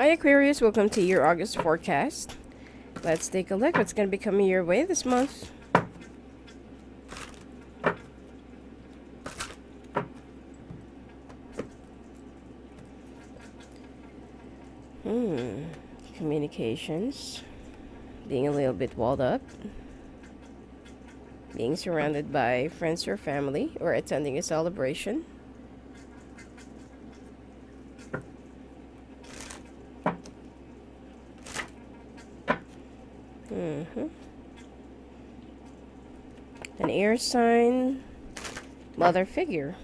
Hi Aquarius, welcome to your August forecast. Let's take a look what's going to be coming your way this month. Communications. Being a little bit walled up. Being surrounded by friends or family, or attending a celebration. An air sign, mother figure.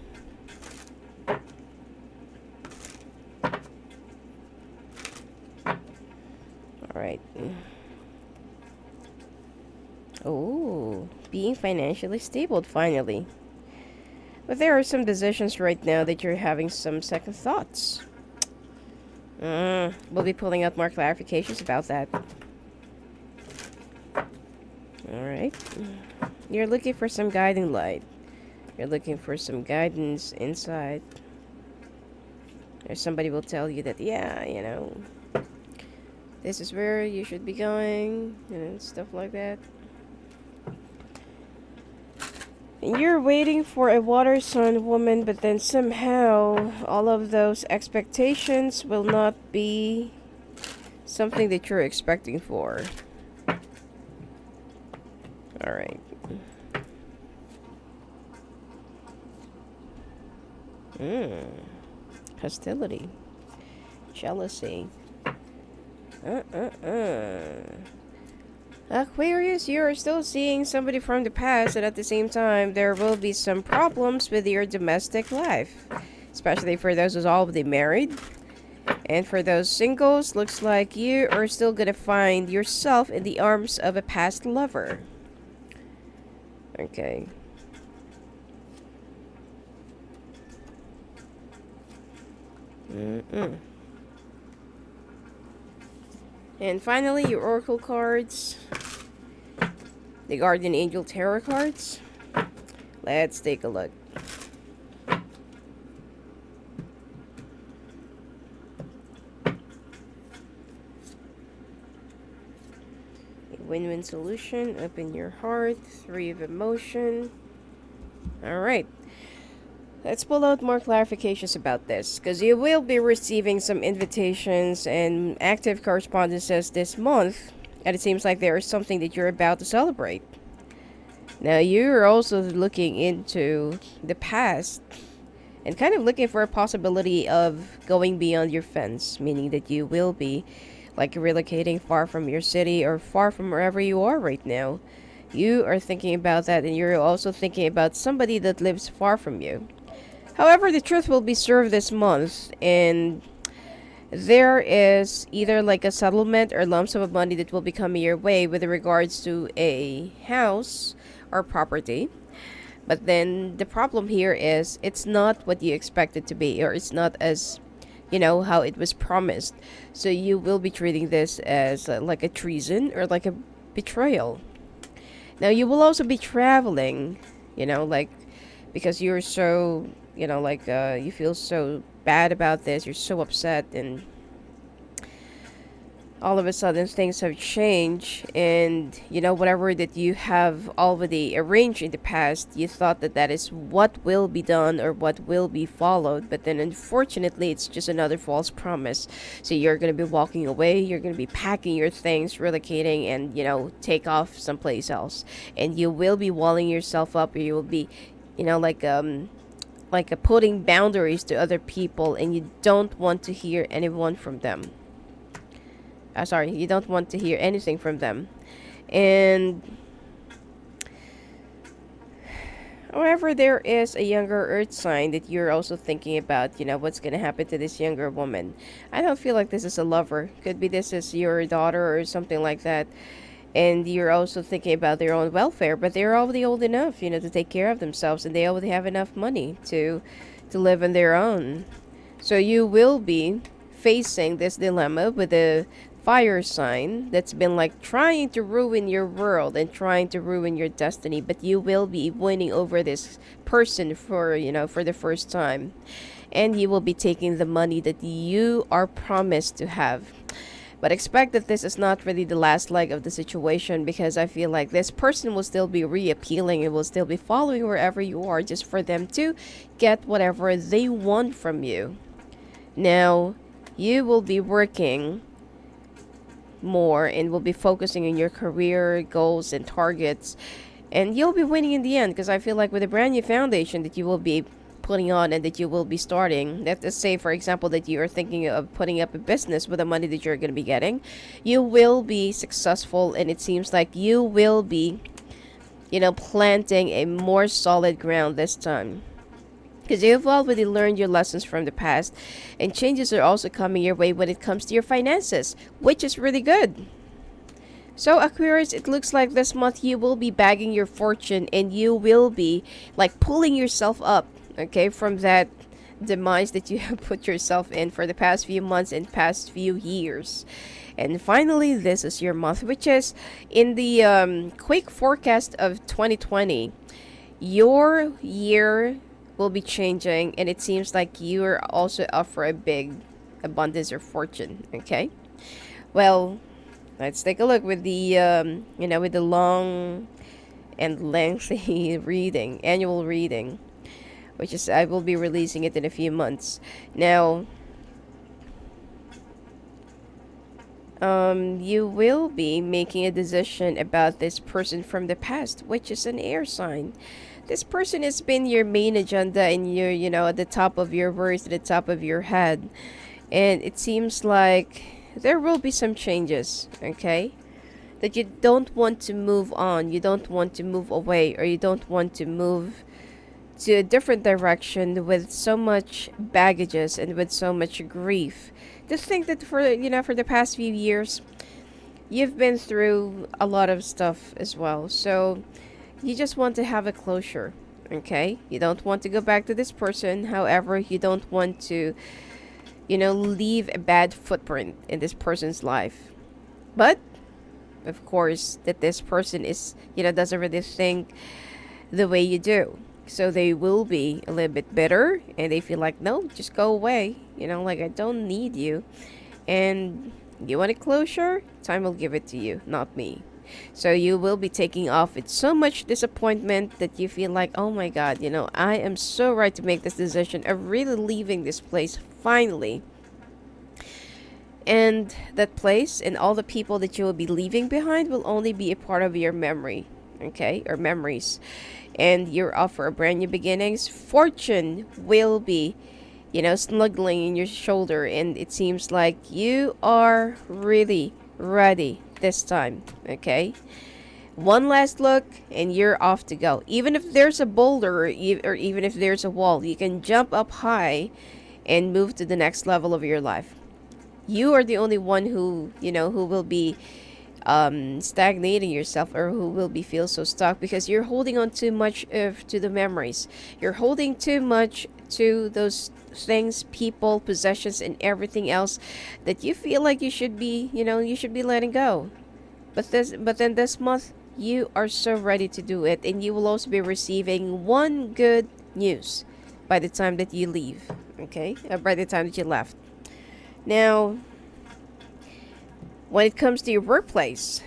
Alright. Oh, being financially stable finally. But there are some decisions right now that you're having some second thoughts. We'll be pulling out more clarifications about that. Alright. You're looking for some guiding light. You're looking for some guidance inside. Or somebody will tell you that, yeah, this is where you should be going, stuff like that. And you're waiting for a water sign woman, but then somehow all of those expectations will not be something that you're expecting for. Alright. Hostility. Jealousy. Aquarius, you are still seeing somebody from the past, and at the same time, there will be some problems with your domestic life. Especially for those who's already married. And for those singles, looks like you are still gonna find yourself in the arms of a past lover. Okay. And finally, your oracle cards. The Guardian Angel Tarot cards. Let's take a look. A win-win solution. Open your heart. 3 of emotion. Alright. Let's pull out more clarifications about this, because you will be receiving some invitations and active correspondences this month, and it seems like there is something that you're about to celebrate. Now, you're also looking into the past and kind of looking for a possibility of going beyond your fence, meaning that you will be like relocating far from your city or far from wherever you are right now. You are thinking about that, and you're also thinking about somebody that lives far from you. However, the truth will be served this month, and there is either like a settlement or lump sum of money that will be coming your way with regards to a house or property. But then the problem here is it's not what you expect it to be, or it's not as, how it was promised. So you will be treating this as like a treason or like a betrayal. Now, you will also be traveling, because you're so, you feel so bad about this, you're so upset, and all of a sudden things have changed, and whatever that you have already arranged in the past, you thought that that is what will be done or what will be followed, but then unfortunately it's just another false promise. So you're going to be walking away, you're going to be packing your things, relocating, and take off someplace else, and you will be walling yourself up, or you will be putting boundaries to other people, and you don't want to hear anyone from them. You don't want to hear anything from them. And however, there is a younger earth sign that you're also thinking about, what's going to happen to this younger woman. I don't feel like this is a lover. Could be this is your daughter or something like that. And you're also thinking about their own welfare, but they're already old enough, to take care of themselves, and they already have enough money to live on their own. So you will be facing this dilemma with a fire sign that's been like trying to ruin your world and trying to ruin your destiny, but you will be winning over this person for the first time. and you will be taking the money that you are promised to have. But expect that this is not really the last leg of the situation, because I feel like this person will still be reappealing and will still be following wherever you are just for them to get whatever they want from you. Now, you will be working more and will be focusing on your career goals and targets, and you'll be winning in the end, because I feel like with a brand new foundation that you will be putting on and that you will be starting, let's say for example that you are thinking of putting up a business with the money that you're going to be getting, you will be successful, and it seems like you will be, planting a more solid ground this time, because you've already learned your lessons from the past, and changes are also coming your way when it comes to your finances, which is really good. So Aquarius, it looks like this month you will be bagging your fortune, and you will be like pulling yourself up, okay, from that demise that you have put yourself in for the past few months and past few years. And finally, this is your month, which is in the quick forecast of 2020. Your year will be changing, and it seems like you are also up for a big abundance or fortune, okay? Well, let's take a look with the, with the long and lengthy reading, annual reading, which is, I will be releasing it in a few months. Now, you will be making a decision about this person from the past, which is an air sign. This person has been your main agenda, and you're, at the top of your words, at the top of your head. And it seems like there will be some changes, okay? That you don't want to move on, you don't want to move away, or you don't want to move to a different direction with so much baggages and with so much grief. Just think that for the past few years, you've been through a lot of stuff as well. So you just want to have a closure, okay? You don't want to go back to this person. However, you don't want to, leave a bad footprint in this person's life. But, of course, that this person is, doesn't really think the way you do. So they will be a little bit bitter, and they feel like, no, just go away. Like, I don't need you. And you want a closure? Time will give it to you, not me. So you will be taking off with so much disappointment that you feel like, oh my God, I am so right to make this decision of really leaving this place finally. And that place and all the people that you will be leaving behind will only be a part of your memory, okay, or memories. And you're off for a brand new beginnings. Fortune will be, snuggling in your shoulder, and it seems like you are really ready this time, okay? One last look, and you're off to go. Even if there's a boulder, or even if there's a wall, you can jump up high and move to the next level of your life. You are the only one who, who will be stagnating yourself, or who will be feel so stuck, because you're holding on too much to the memories. You're holding too much to those things, people, possessions, and everything else that you feel like you should be, you should be letting go. But then this month, you are so ready to do it, and you will also be receiving one good news by the time that you leave, okay? By the time that you left. Now, when it comes to your workplace,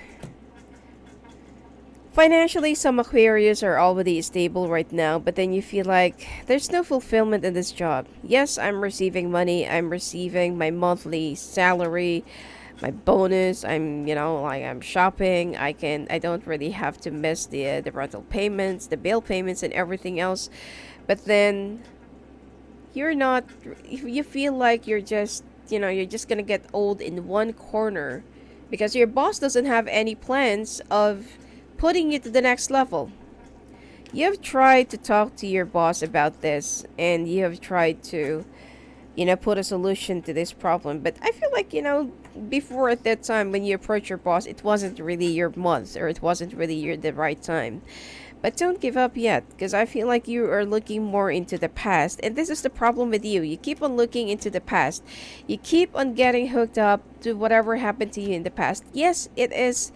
financially, some Aquarius are already stable right now, but then you feel like there's no fulfillment in this job. Yes, I'm receiving money, I'm receiving my monthly salary, my bonus, I'm shopping, I don't really have to miss the rental payments, the bill payments, and everything else. But then you feel like you're just gonna get old in one corner, because your boss doesn't have any plans of putting you to the next level. You have tried to talk to your boss about this, and you have tried to, put a solution to this problem. But I feel like, before, at that time when you approach your boss, it wasn't really your month, or it wasn't really the right time. But don't give up yet, because I feel like you are looking more into the past. And this is the problem with you. You keep on looking into the past. You keep on getting hooked up to whatever happened to you in the past. Yes, it is,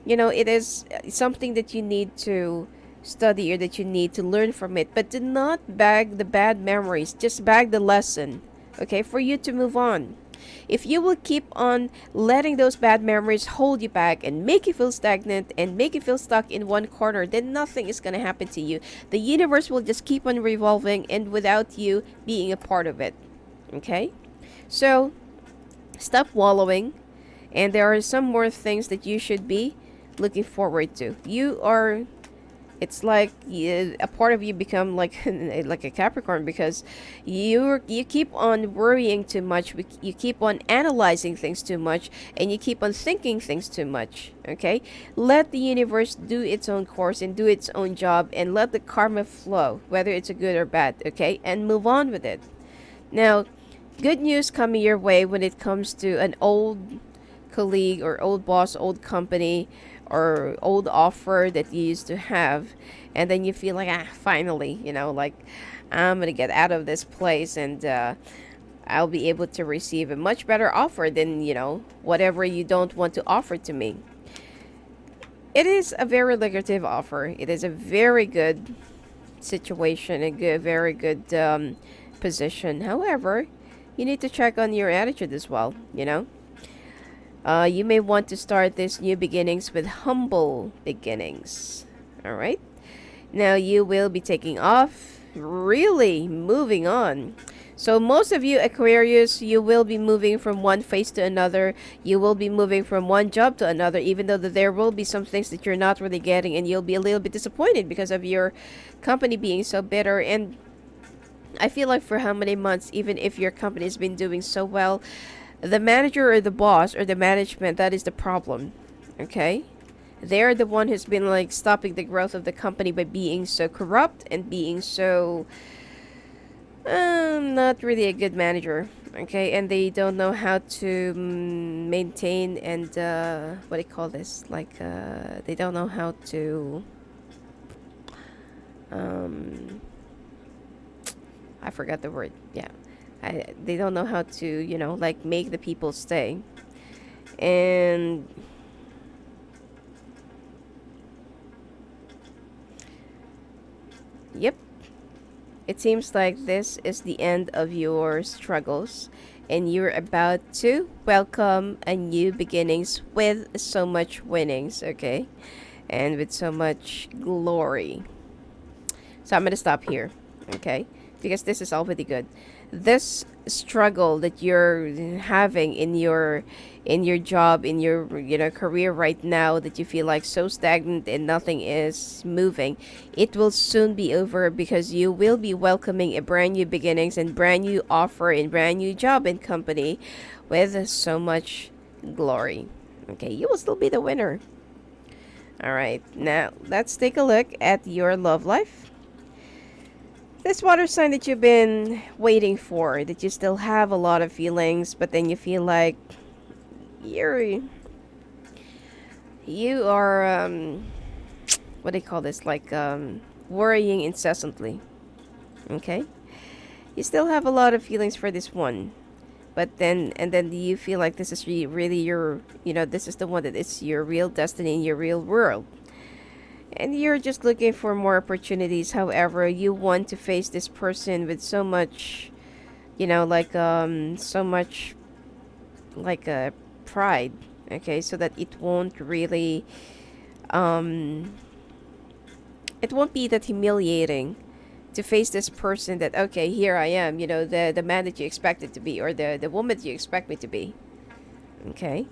it is something that you need to study or that you need to learn from it. But do not bag the bad memories, just bag the lesson, okay, for you to move on. If you will keep on letting those bad memories hold you back and make you feel stagnant and make you feel stuck in one corner, then nothing is going to happen to you. The universe will just keep on revolving and without you being a part of it. Okay? So, stop wallowing. And there are some more things that you should be looking forward to. It's like a part of you become like like a Capricorn, because you keep on worrying too much, you keep on analyzing things too much, and you keep on thinking things too much. Okay, let the universe do its own course and do its own job, and let the karma flow, whether it's a good or bad. Okay, and move on with it. Now, good news coming your way when it comes to an old colleague or old boss, old company, or old offer that you used to have, and then you feel like, finally, like, I'm gonna get out of this place, and I'll be able to receive a much better offer than, whatever you don't want to offer to me. It is a very lucrative offer. It is a very good situation, a good, very good position. However, you need to check on your attitude as well. You may want to start this new beginnings with humble beginnings. All right. Now you will be taking off, really moving on. So most of you Aquarius, you will be moving from one phase to another. You will be moving from one job to another, even though that there will be some things that you're not really getting, and you'll be a little bit disappointed because of your company being so bitter. And I feel like for how many months, even if your company has been doing so well, the manager or the boss or the management, that is the problem. Okay? They're the one who's been like stopping the growth of the company by being so corrupt and being so not really a good manager. Okay? And they don't know how to maintain and what do you call this? Like they don't know how to I forgot the word. Yeah. They don't know how to, like, make the people stay. And yep, it seems like this is the end of your struggles, and you're about to welcome a new beginnings with so much winnings, okay? And with so much glory. So I'm gonna stop here, okay? Because this is already good. This struggle that you're having in your job, in your career right now, that you feel like so stagnant and nothing is moving, it will soon be over, because you will be welcoming a brand new beginnings and brand new offer and brand new job and company with so much glory. Okay, you will still be the winner. All right, now let's take a look at your love life. This water sign that you've been waiting for, that you still have a lot of feelings, but then you feel like you are what do you call this, like worrying incessantly. Okay, you still have a lot of feelings for this one, but then you feel like this is really your, this is the one that is your real destiny in your real world. And you're just looking for more opportunities. However, you want to face this person with so much, like so much like pride. Okay, so that it won't really it won't be that humiliating to face this person, that okay, here I am, the man that you expected to be, or the woman that you expect me to be. Okay,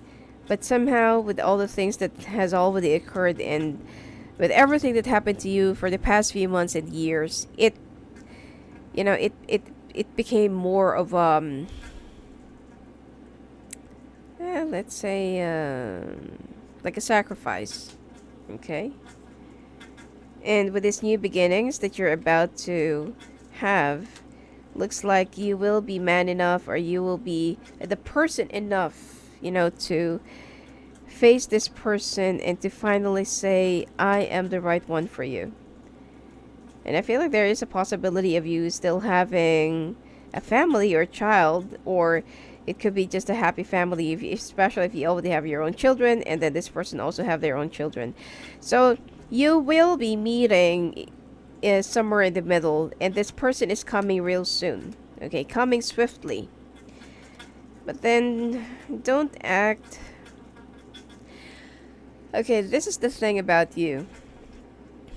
but somehow with all the things that has already occurred, and with everything that happened to you for the past few months and years, it became more of let's say like a sacrifice. Okay, and with these new beginnings that you're about to have, looks like you will be man enough, or you will be the person enough, to face this person and to finally say, I am the right one for you. And I feel like there is a possibility of you still having a family or child, or it could be just a happy family, especially if you already have your own children, and then this person also have their own children. So You will be meeting is somewhere in the middle, and this person is coming real soon. Okay, coming swiftly. But then, don't act. Okay, this is the thing about you.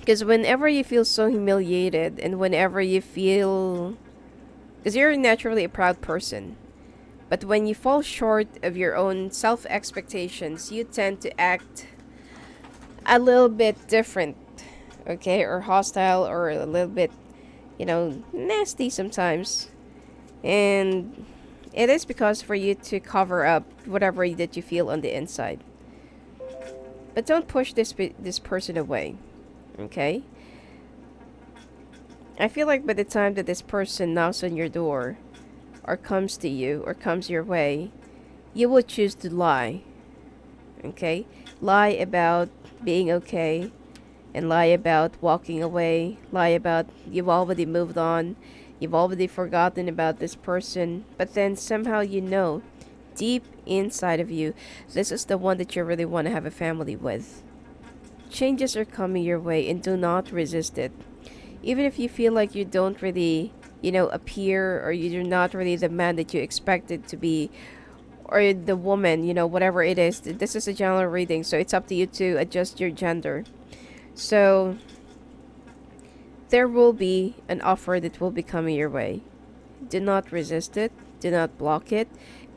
Because whenever you feel so humiliated, and whenever you feel. Because you're naturally a proud person. But when you fall short of your own self expectations, you tend to act a little bit different, okay? Or hostile, or a little bit, nasty sometimes. And it is because for you to cover up whatever that you feel on the inside. But don't push this person away, okay? I feel like by the time that this person knocks on your door, or comes to you, or comes your way, you will choose to lie, okay? Lie about being okay, and lie about walking away, lie about you've already moved on, you've already forgotten about this person, but then somehow deep inside of you, this is the one that you really want to have a family with. Changes are coming your way and do not resist it. Even if you feel like you don't really, appear, or you're not really the man that you expected to be, or the woman, whatever it is. This is a general reading, so it's up to you to adjust your gender. So, there will be an offer that will be coming your way. Do not resist it. Do not block it.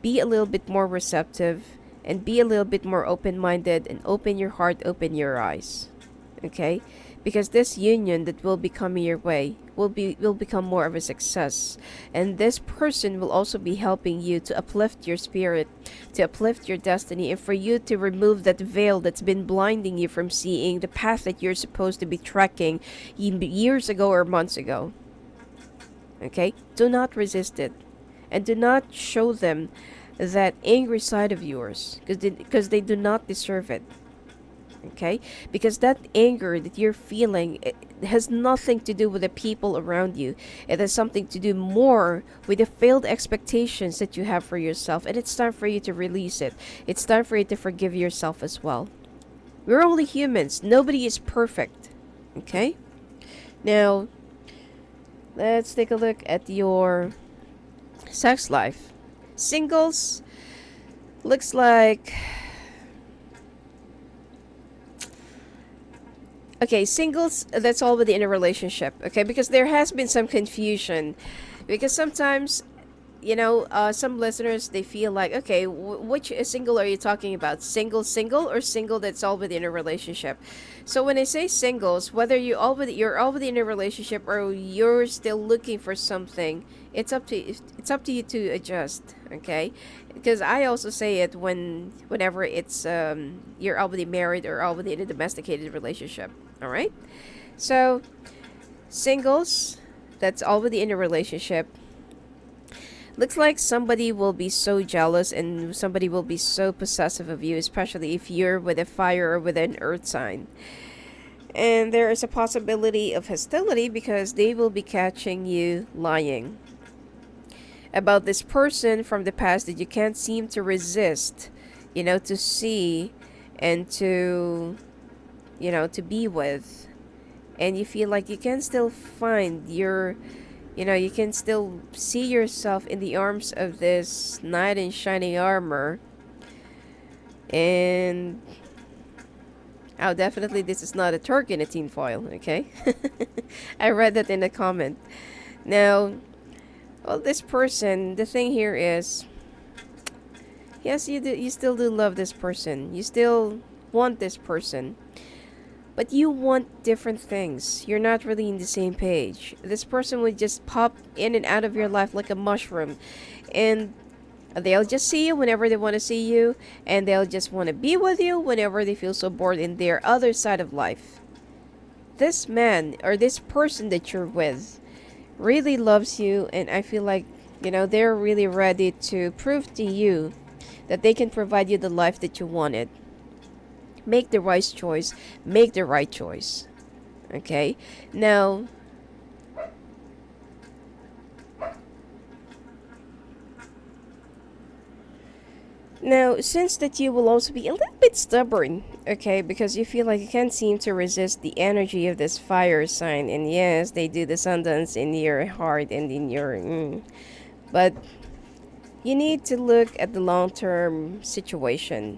Be a little bit more receptive, and be a little bit more open-minded, and open your heart, open your eyes. Okay? Because this union that will be coming your way will become more of a success. And this person will also be helping you to uplift your spirit, to uplift your destiny, and for you to remove that veil that's been blinding you from seeing the path that you're supposed to be trekking years ago or months ago. Okay? Do not resist it. And do not show them that angry side of yours, because they do not deserve it. Okay? Because that anger that you're feeling, it has nothing to do with the people around you. It has something to do more with the failed expectations that you have for yourself. And it's time for you to release it. It's time for you to forgive yourself as well. We're only humans. Nobody is perfect. Okay? Now, let's take a look at your sex life. Singles, looks like. Okay, singles, that's already in a relationship, okay? Because there has been some confusion. Because sometimes, some listeners, they feel like, okay, which single are you talking about? Single, or single that's already in a relationship? So when I say singles, whether you're already in a relationship, or you're still looking for something, it's up to you to adjust, okay? Because I also say it whenever it's you're already married, or already in a domesticated relationship. All right? So, singles that's already in a relationship, looks like somebody will be so jealous, and somebody will be so possessive of you, especially if you're with a fire or with an earth sign. And there is a possibility of hostility, because they will be catching you lying about this person from the past that you can't seem to resist, to see, and to be with. And you feel like you can still find you can still see yourself in the arms of this knight in shining armor. And oh, definitely this is not a Turk in a tinfoil, okay? I read that in the comment. Now, well, this person, the thing here is, yes, you still do love this person. You still want this person. But you want different things. You're not really in the same page. This person would just pop in and out of your life like a mushroom. And they'll just see you whenever they want to see you. And they'll just want to be with you whenever they feel so bored in their other side of life. This man, or this person that you're with, really loves you. And I feel like, they're really ready to prove to you that they can provide you the life that you wanted. Make the right choice. Make the right choice. Okay? Now, Now, since that you will also be a little bit stubborn, okay, because you feel like you can't seem to resist the energy of this fire sign, and yes, they do the sundance in your heart and in your, but you need to look at the long-term situation,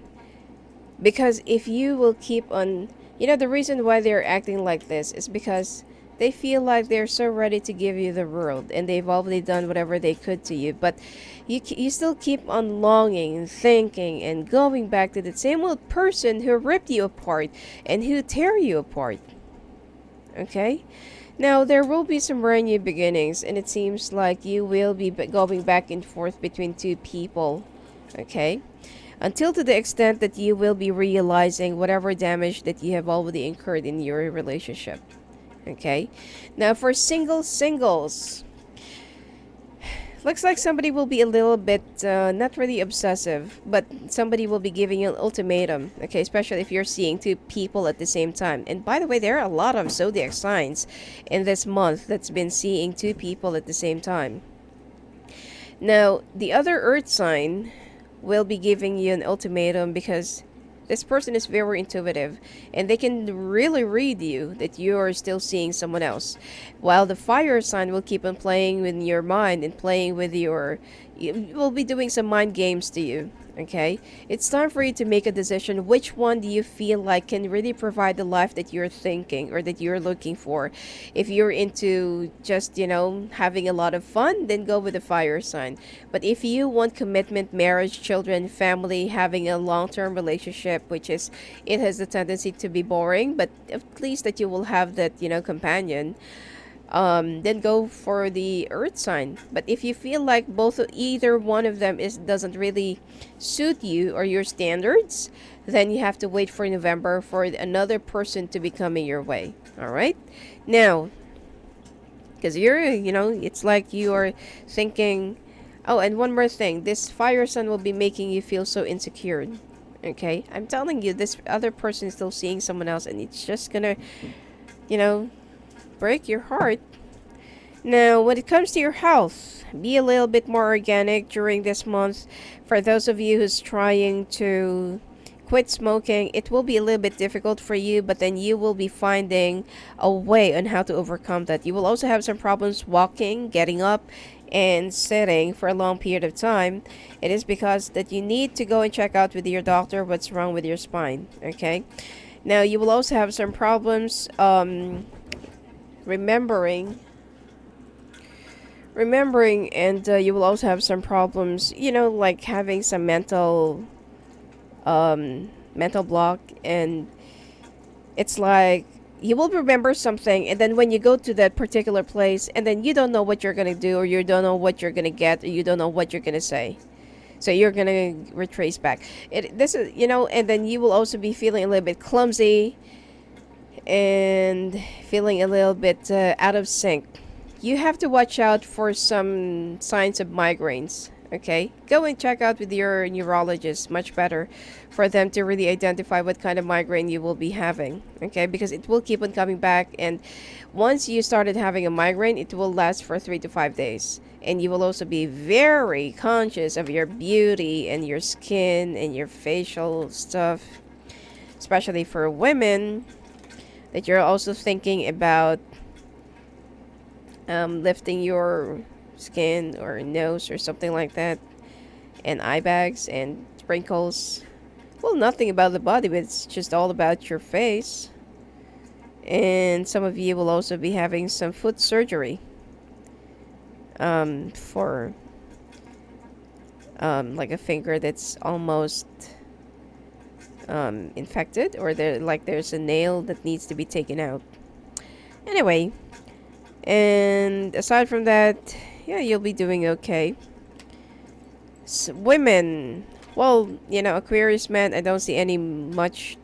because if you will keep on, the reason why they're acting like this is because they feel like they're so ready to give you the world, and they've already done whatever they could to you, but you still keep on longing, thinking, and going back to the same old person who ripped you apart and who tear you apart. Okay? Now, there will be some brand new beginnings, and it seems like you will be going back and forth between two people. Okay? Until to the extent that you will be realizing whatever damage that you have already incurred in your relationship. Okay? Now, for singles, looks like somebody will be a little bit, not really obsessive, but somebody will be giving you an ultimatum, okay? Especially if you're seeing two people at the same time. And by the way, there are a lot of zodiac signs in this month that's been seeing two people at the same time. Now, the other earth sign will be giving you an ultimatum because this person is very intuitive and they can really read you that you are still seeing someone else. While the fire sign will keep on playing with your mind and playing with your. You will be doing some mind games to you. Okay? It's time for you to make a decision. Which one do you feel like can really provide the life that you're thinking or that you're looking for? If you're into just, having a lot of fun, then go with the fire sign. But if you want commitment, marriage, children, family, having a long-term relationship, which is, it has the tendency to be boring, but at least that you will have that, companion, then go for the earth sign. But if you feel like either one of them doesn't really suit you or your standards, then you have to wait for November for another person to be coming your way. All right? Now, because it's like you are thinking, oh, and one more thing, this fire sun will be making you feel so insecure. Okay? I'm telling you, this other person is still seeing someone else, and it's just gonna, break your heart. Now, when it comes to your health, be a little bit more organic during this month. For those of you who's trying to quit smoking, it will be a little bit difficult for you, but then you will be finding a way on how to overcome that. You will also have some problems walking, getting up, and sitting for a long period of time. It is because that you need to go and check out with your doctor what's wrong with your spine. Okay? Now, you will also have some problems remembering, and you will also have some problems, like having some mental block, and it's like you will remember something, and then when you go to that particular place, and then you don't know what you're gonna do, or you don't know what you're gonna get, or you don't know what you're gonna say. So you're gonna retrace back. This is, and then you will also be feeling a little bit clumsy and feeling a little bit out of sync. You have to watch out for some signs of migraines. Okay, go and check out with your neurologist, much better for them to really identify what kind of migraine you will be having. Okay, because it will keep on coming back, and once you started having a migraine, it will last for 3 to 5 days, and you will also be very conscious of your beauty and your skin and your facial stuff, especially for women, that you're also thinking about lifting your skin or nose or something like that, and eye bags and sprinkles. Well, nothing about the body, but it's just all about your face. And some of you will also be having some foot surgery for like a finger that's almost infected, or there's a nail that needs to be taken out. Anyway, and aside from that, yeah, you'll be doing okay. Women, well, Aquarius man, I don't see any much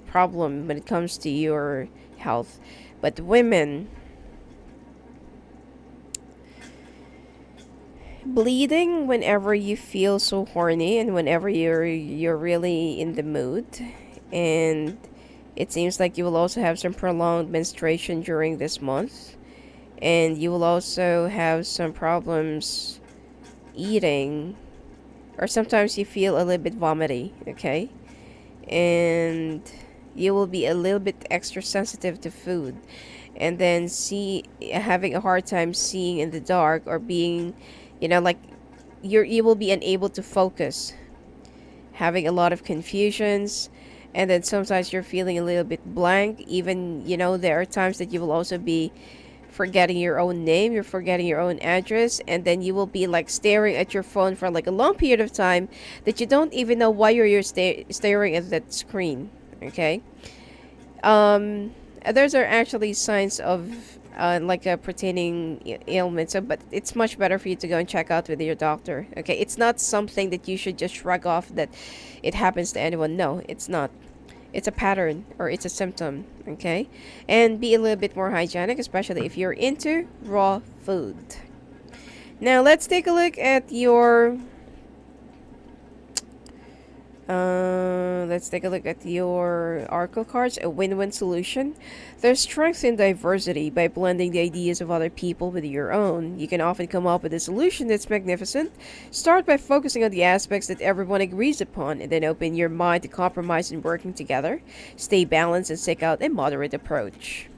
problem when it comes to your health. But women, bleeding whenever you feel so horny and whenever you're really in the mood, and it seems like you will also have some prolonged menstruation during this month, and you will also have some problems eating or sometimes you feel a little bit vomity, okay? And you will be a little bit extra sensitive to food, and then having a hard time seeing in the dark, or being, like, you will be unable to focus, having a lot of confusions, and then sometimes you're feeling a little bit blank. Even, there are times that you will also be forgetting your own name, you're forgetting your own address, and then you will be like staring at your phone for like a long period of time that you don't even know why you're staring at that screen. Okay. Those are actually signs of like a pertaining ailment. So, but it's much better for you to go and check out with your doctor. Okay, it's not something that you should just shrug off that it happens to anyone. No, it's not. It's a pattern, or it's a symptom. Okay, and be a little bit more hygienic, especially if you're into raw food. Now let's take a look at your oracle cards. A win-win solution. There's strength in diversity. By blending the ideas of other people with your own, you can often come up with a solution that's magnificent. Start by focusing on the aspects that everyone agrees upon, and then open your mind to compromise and working together. Stay balanced and seek out a moderate approach.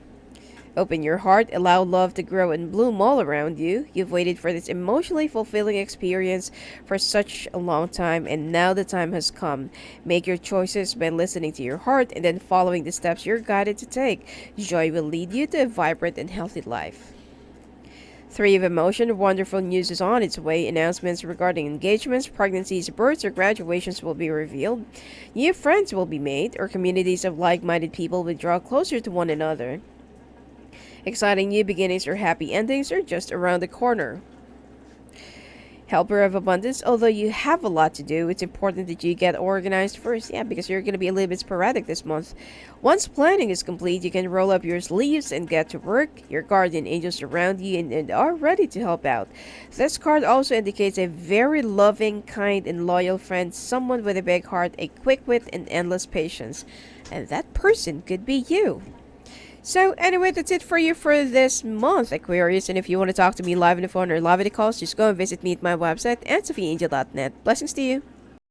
Open your heart, allow love to grow and bloom all around you. You've waited for this emotionally fulfilling experience for such a long time, and now the time has come. Make your choices by listening to your heart and then following the steps you're guided to take. Joy will lead you to a vibrant and healthy life. Three of emotion. Wonderful news is on its way. Announcements regarding engagements, pregnancies, births, or graduations will be revealed. New friends will be made, or communities of like-minded people will draw closer to one another. Exciting new beginnings or happy endings are just around the corner. Helper of abundance. Although you have a lot to do, it's important that you get organized first. Yeah, because you're going to be a little bit sporadic this month. Once planning is complete, you can roll up your sleeves and get to work. Your guardian angels surround you and are ready to help out. This card also indicates a very loving, kind, and loyal friend, someone with a big heart, a quick wit, and endless patience. And that person could be you. So anyway, that's it for you for this month, Aquarius. And if you want to talk to me live on the phone or live in the calls, just go and visit me at my website at sophiaangel.net. Blessings to you.